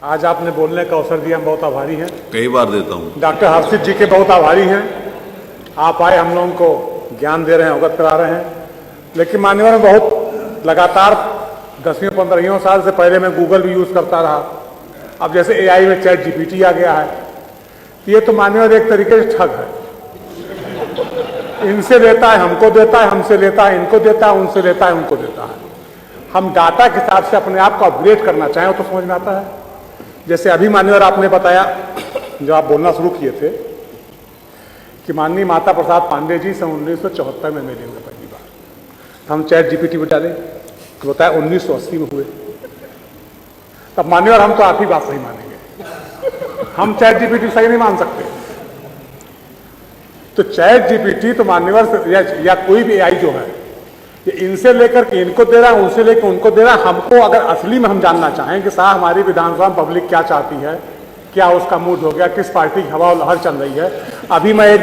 आज आपने बोलने का अवसर दिया, हम बहुत आभारी हैं। कई बार देता हूँ। डॉक्टर हर्षित जी के बहुत आभारी हैं। आप आए, हम लोगों को ज्ञान दे रहे हैं, अवगत करा रहे हैं। लेकिन मान्यवर में बहुत लगातार 10-15 साल से पहले मैं गूगल भी यूज़ करता रहा। अब जैसे AI में चैट GPT आ गया है, ये तो मान्यवर एक तरीके से ठग है। इनसे लेता है, हमको देता है, हमसे लेता है, इनको देता है, उनसे लेता है, उनको देता है। हम डाटा के हिसाब से अपने आप को अपग्रेड करना चाहें तो समझ में आता है। जैसे अभी मान्यवर आपने बताया, जो आप बोलना शुरू किए थे कि माननीय माता प्रसाद पांडे जी सन 1974 में मिले हुए पहली बार, तो हम चैट GPT पे डाले तो बताया 1980 में हुए। तब मान्यवर हम तो आप ही बात सही मानेंगे, हम चैट GPT सही नहीं मान सकते। तो चैट GPT तो मान्यवर या कोई भी AI जो है, ये इनसे लेकर के इनको दे रहा है, उनसे लेकर उनको दे रहा है। हमको अगर असली में हम जानना चाहें कि साहब हमारी विधानसभा पब्लिक क्या चाहती है, क्या उसका मूड हो गया, किस पार्टी की हवा और लहर चल रही है। अभी मान्यवर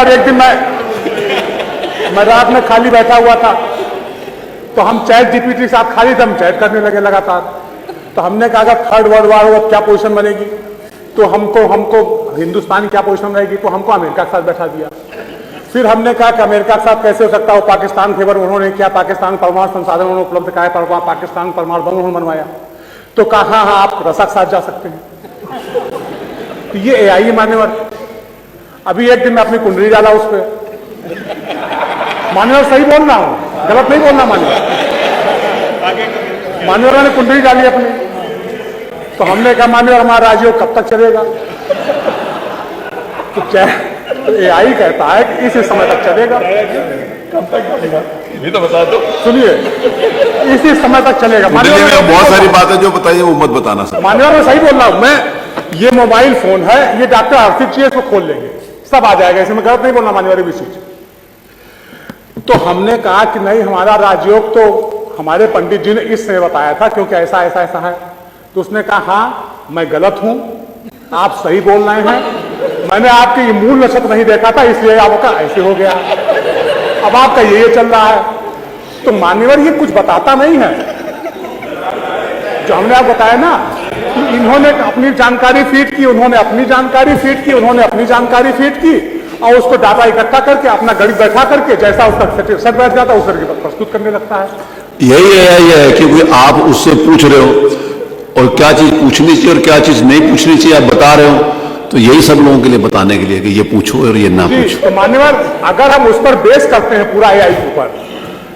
एक दिन मैं रात में खाली बैठा हुआ था, तो हम चैट GPT के साथ खाली थे, हम चैट करने लगे लगातार। तो हमने कहा अगर थर्ड वर्ल्ड वॉर हुआ क्या पोजीशन बनेगी, तो हमको हिंदुस्तान की क्या पोजीशन रहेगी, तो हमको अमेरिका के साथ बैठा दिया। फिर हमने कहा कि अमेरिका के साथ कैसे हो सकता है, वो पाकिस्तान फेवर उन्होंने किया, पाकिस्तान परमाणु संसाधन उन्होंने उपलब्ध कराया, पाकिस्तान परमाणु बम उन्होंने बनवाया। तो कहा हाँ आप रसा के साथ जा सकते हैं। तो ये AI मान्यवर। अभी एक दिन मैं अपनी कुंडली डाला उस पर, मान्यवर सही बोल रहा हूं, गलत नहीं बोलना मान्यवर ने कुंडली डाली अपनी। तो हमने कहा मान्यवर हमारा राजयोग कब तक चलेगा, तो AI कहता है कि इसी समय तक चलेगा। कब तक चलेगा ये तो बता दो। सुनिए, इसी समय तक चलेगा। मान्यवर बहुत सारी बातें जो बताइए वो मत बताना सर। मान्यवर मैं सही बोल रहा हूं। मैं ये मोबाइल फोन है, ये डॉक्टर हर्षित जी इसको खोल लेंगे, सब आ जाएगा, इसमें गलत नहीं बोलना मान्यवर भी चीज। तो हमने कहा कि नहीं, हमारा राजयोग तो हमारे पंडित जी ने इस समय बताया था, क्योंकि ऐसा ऐसा ऐसा है। तो उसने कहा हाँ मैं गलत हूं, आप सही बोल रहे हैं, मैंने आपके ये मूल नक्षत्र नहीं देखा था, इसलिए आपका ऐसे हो गया, अब आपका ये चल रहा है। तो मान्यवर ये कुछ बताता नहीं है। जो हमने आप बताया ना कि इन्होंने अपनी जानकारी फीड की, उन्होंने अपनी जानकारी फीड की, उन्होंने अपनी जानकारी फीड की, और उसको डाटा इकट्ठा करके अपना गणित बैठा करके जैसा उसका सेट बैठ जाता है उस तरीके पर प्रस्तुत करने लगता है। यही है कि आप उससे पूछ रहे हो और क्या चीज पूछनी चाहिए और क्या चीज नहीं पूछनी चाहिए आप बता रहे हो, तो यही सब लोगों के लिए बताने के लिए कि ये पूछो और ये ना पूछो। तो मान्यवर अगर हम उस पर बेस करते हैं पूरा AI के ऊपर,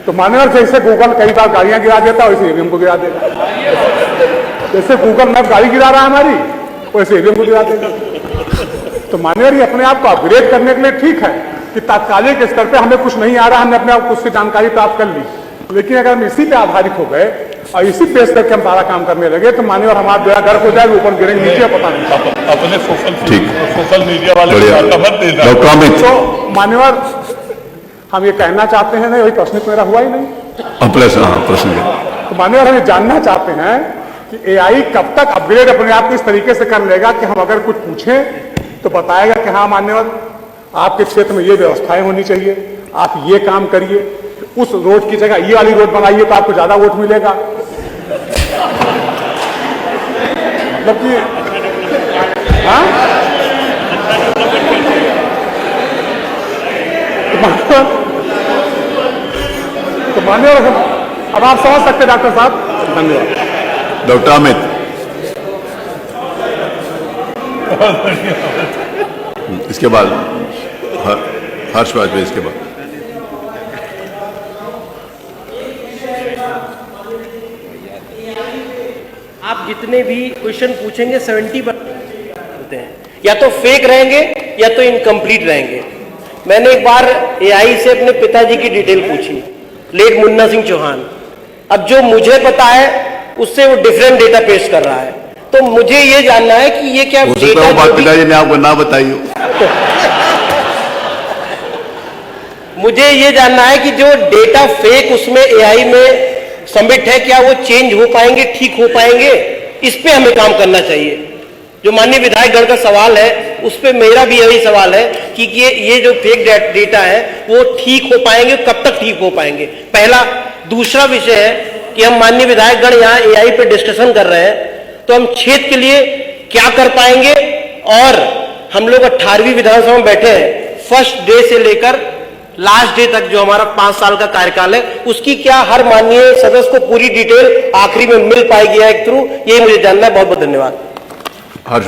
तो मान्यवर जैसे गूगल कई बार गाड़ियां गिरा देता है, वैसे EVM को गिरा देगा। जैसे गूगल मैप गाड़ी गिरा रहा है हमारी, वैसे EVM को गिरा देगा। तो मान्यवर ये अपने आप को अपग्रेड करने के लिए ठीक है कि तात्कालिक स्तर पर हमें कुछ नहीं आ रहा, हमने अपने आप को उससे जानकारी प्राप्त कर ली। लेकिन अगर हम इसी पे आधारित हो गए और इसी बेस करके हम सारा काम करने लगे, तो मान्यवर हमारा बेड़ा गर्क हो जाएगा, ऊपर गिरेंगे नीचे पता नहीं। अपने सोशल मीडिया वाले डॉक्टर अमित, तो मान्यवर हम ये कहना चाहते हैं, नहीं वही प्रश्न तो मेरा हुआ ही नहीं। प्रश्न तो मान्यवर हम ये जानना चाहते हैं कि AI कब तक अपग्रेड अपने आप को इस तरीके से कर लेगा कि हम अगर कुछ पूछें तो बताएगा कि हाँ मान्यवर आपके क्षेत्र में ये व्यवस्थाएं होनी चाहिए, आप ये काम करिए, उस रोड की जगह ये वाली रोड बनाइए तो आपको ज्यादा वोट मिलेगा। मतलब कि हाँ, तो मान्यवर अब आप समझ सकते हैं डॉक्टर साहब। धन्यवाद डॉक्टर अमित। इसके बाद हर्ष वाजपेयी, इसके बाद आप जितने भी क्वेश्चन पूछेंगे 70% होते हैं, या तो फेक रहेंगे या तो इनकम्प्लीट रहेंगे। मैंने एक बार AI से अपने पिताजी की डिटेल पूछी, लेट मुन्ना सिंह चौहान। अब जो मुझे पता है उससे वो डिफरेंट डेटा पेश कर रहा है, तो मुझे ये जानना है कि ये क्या डेटा पिताजी ने आपको ना बताइए। मुझे ये जानना है कि जो डेटा फेक उसमें AI में सबमिट है, क्या वो चेंज हो पाएंगे, ठीक हो पाएंगे, इस पे हमें काम करना चाहिए। जो माननीय विधायकगण का सवाल है उस पे मेरा भी यही सवाल है कि ये जो फेक डेटा है वो ठीक हो पाएंगे, कब तक ठीक हो पाएंगे, पहला। दूसरा विषय है कि हम माननीय विधायकगण यहाँ एआई पे डिस्कशन कर रहे हैं, तो हम क्षेत्र के लिए क्या कर पाएंगे, और हम लोग 18वीं विधानसभा में बैठे हैं, फर्स्ट डे से लेकर लास्ट डे तक जो हमारा 5 साल का कार्यकाल है, उसकी क्या हर माननीय सदस्य को पूरी डिटेल आखिरी में मिल पाएगी एक थ्रू, ये मुझे जानना है। बहुत बहुत धन्यवाद। हर्ष